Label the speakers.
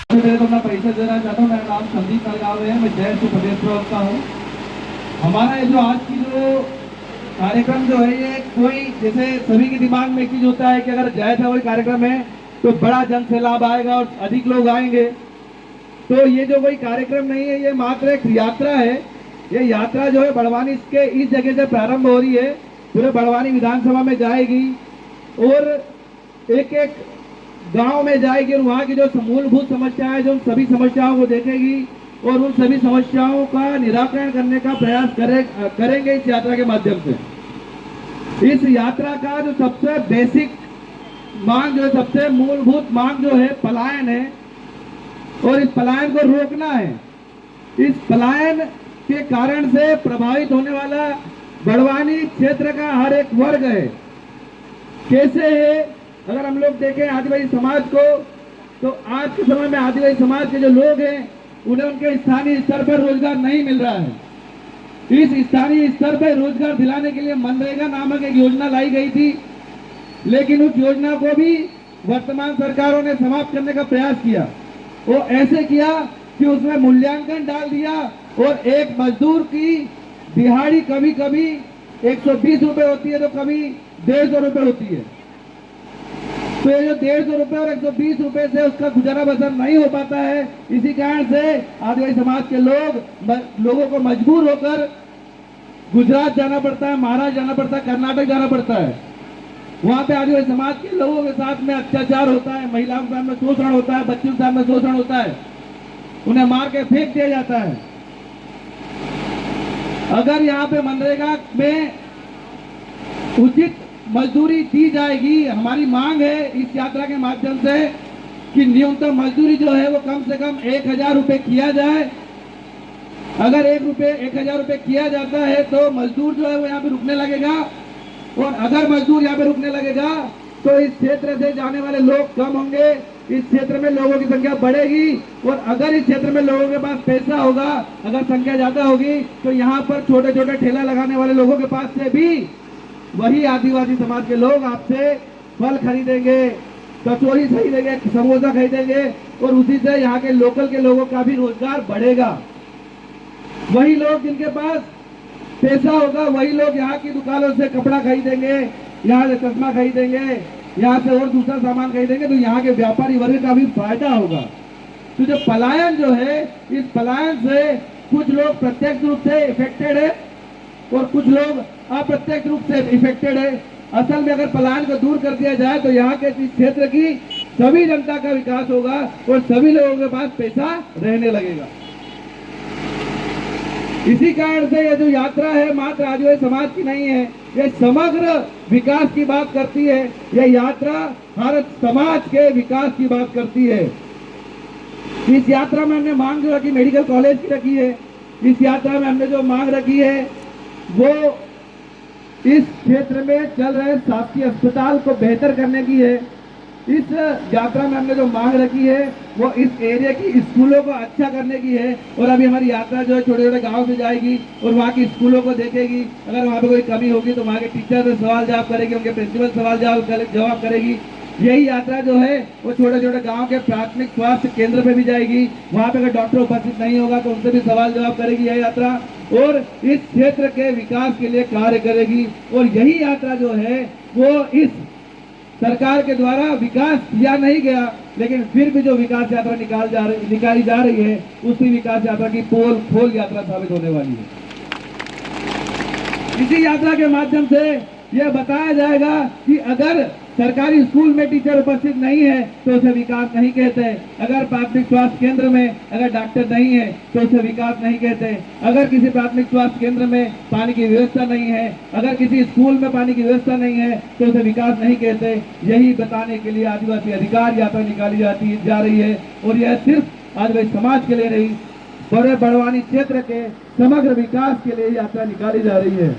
Speaker 1: मेरे को मैं परिचय देना चाहता हूँ। मेरा नाम संदीप नलगावे है, मैं जय श्री प्रदेश प्रवक्ता हूँ। हमारा ये जो आज की जो कार्यक्रम जो है, ये कोई जैसे सभी के दिमाग में एक चीज होता है कि अगर जय था वही कार्यक्रम है तो बड़ा जन सैलाब आएगा और अधिक लोग आएंगे। तो ये जो कोई कार्यक्रम नहीं है, ये मात्र एक यात्रा है। ये यात्रा जो है बड़वानी के इस जगह से प्रारंभ हो रही है, पूरे बड़वानी विधानसभा में जाएगी और एक एक गांव में जाएगी और वहाँ की जो मूलभूत समस्याएं जो उन सभी समस्याओं को देखेगी और उन सभी समस्याओं का निराकरण करने का प्रयास करेंगे इस यात्रा के माध्यम से। इस यात्रा का जो सबसे बेसिक मांग जो है, सबसे मूलभूत मांग जो है पलायन है और इस पलायन को रोकना है। इस पलायन के कारण से प्रभावित होने वाला बड़वानी क्षेत्र का हर एक वर्ग है। कैसे है? अगर हम लोग देखें आदिवासी समाज को, तो आज के समय में आदिवासी समाज के जो लोग हैं उन्हें उनके स्थानीय स्तर पर रोजगार नहीं मिल रहा है। इस स्थानीय स्तर पर रोजगार दिलाने के लिए मनरेगा नामक एक योजना लाई गई थी, लेकिन उस योजना को भी वर्तमान सरकारों ने समाप्त करने का प्रयास किया। वो ऐसे किया कि उसमें मूल्यांकन डाल दिया और एक मजदूर की दिहाड़ी कभी कभी 120 रुपए होती है तो कभी 150 रुपए होती है। तो ये जो 150 रुपए और 120 रुपए से उसका गुजारा बसर नहीं हो पाता है। इसी कारण से आदिवासी समाज के लोगों को मजबूर होकर गुजरात जाना पड़ता है, महाराष्ट्र जाना पड़ता है, कर्नाटक जाना पड़ता है। वहां पे आदिवासी समाज के लोगों के साथ में अत्याचार होता है, महिलाओं के साथ में शोषण होता है, बच्चों के साथ में शोषण होता है, उन्हें मार के फेंक दिया जाता है। अगर यहाँ पे मनरेगा में उचित मजदूरी दी जाएगी, हमारी मांग है इस यात्रा के माध्यम से कि न्यूनतम मजदूरी जो है वो कम से कम 1000 रुपए किया जाए। अगर 1000 रुपए किया जाता है तो मजदूर जो है वो यहाँ पे रुकने लगेगा और अगर मजदूर यहाँ पे रुकने लगेगा तो इस क्षेत्र से जाने वाले लोग कम होंगे, इस क्षेत्र में लोगों की संख्या बढ़ेगी और अगर इस क्षेत्र में लोगों के पास पैसा होगा, अगर संख्या ज्यादा होगी तो यहाँ पर छोटे छोटे ठेला लगाने वाले लोगों के पास से भी वही आदिवासी समाज के लोग आपसे फल खरीदेंगे, कचौरी खरीदेंगे, समोसा खरीदेंगे और उसी से यहाँ के लोकल के लोगों का भी रोजगार बढ़ेगा। वही लोग जिनके पास पैसा होगा वही लोग यहाँ की दुकानों से कपड़ा खरीदेंगे, यहाँ से चश्मा खरीदेंगे, यहाँ से और दूसरा सामान खरीदेंगे, तो यहाँ के व्यापारी वर्ग का भी फायदा होगा। तो जो पलायन जो है, इस पलायन से कुछ लोग प्रत्यक्ष रूप से इफेक्टेड है और कुछ लोग अप्रत्यक्ष रूप से इफेक्टेड है। असल में अगर पलायन को दूर कर दिया जाए तो यहाँ के इस क्षेत्र की सभी जनता का विकास होगा और सभी लोगों के पास पैसा रहने लगेगा। इसी कारण से यह जो यात्रा है मात्र आदिवासी समाज की नहीं है, यह समग्र विकास की बात करती है। यह यात्रा हर समाज के विकास की बात करती है। इस यात्रा में हमने मांग जो रखी मेडिकल कॉलेज की रखी है। इस यात्रा में हमने जो मांग रखी है वो इस क्षेत्र में चल रहे शासकीय अस्पताल को बेहतर करने की है। इस यात्रा में हमने जो मांग रखी है वो इस एरिया की स्कूलों को अच्छा करने की है। और अभी हमारी यात्रा जो है छोटे छोटे गांव से जाएगी और वहाँ की स्कूलों को देखेगी। अगर वहाँ पे कोई कमी होगी तो वहाँ के टीचर से सवाल जवाब करेगी, उनके प्रिंसिपल सवाल जवाब करेगी। यही यात्रा जो है वो छोटे छोटे गांव के प्राथमिक स्वास्थ्य केंद्र पे भी जाएगी। वहाँ पे अगर डॉक्टर उपस्थित नहीं होगा तो उनसे भी सवाल जवाब करेगी यह यात्रा और इस क्षेत्र के विकास के लिए कार्य करेगी। और यही यात्रा जो है वो इस सरकार के द्वारा विकास किया नहीं गया, लेकिन फिर भी जो विकास यात्रा निकाली जा रही है उसी विकास यात्रा की पोल खोल यात्रा साबित होने वाली है। इसी यात्रा के माध्यम से यह बताया जाएगा कि अगर सरकारी स्कूल में टीचर उपस्थित नहीं है तो उसे विकास नहीं कहते। अगर प्राथमिक स्वास्थ्य केंद्र में अगर डॉक्टर नहीं है तो उसे विकास नहीं कहते। अगर किसी प्राथमिक स्वास्थ्य केंद्र में पानी की व्यवस्था नहीं है, अगर किसी स्कूल में पानी की व्यवस्था नहीं है तो उसे विकास नहीं कहते। यही बताने के लिए आदिवासी अधिकार यात्रा निकाली जा रही है और यह सिर्फ आदिवासी समाज के लिए नहीं, बड़े बड़वानी क्षेत्र के समग्र विकास के लिए यात्रा निकाली जा रही है।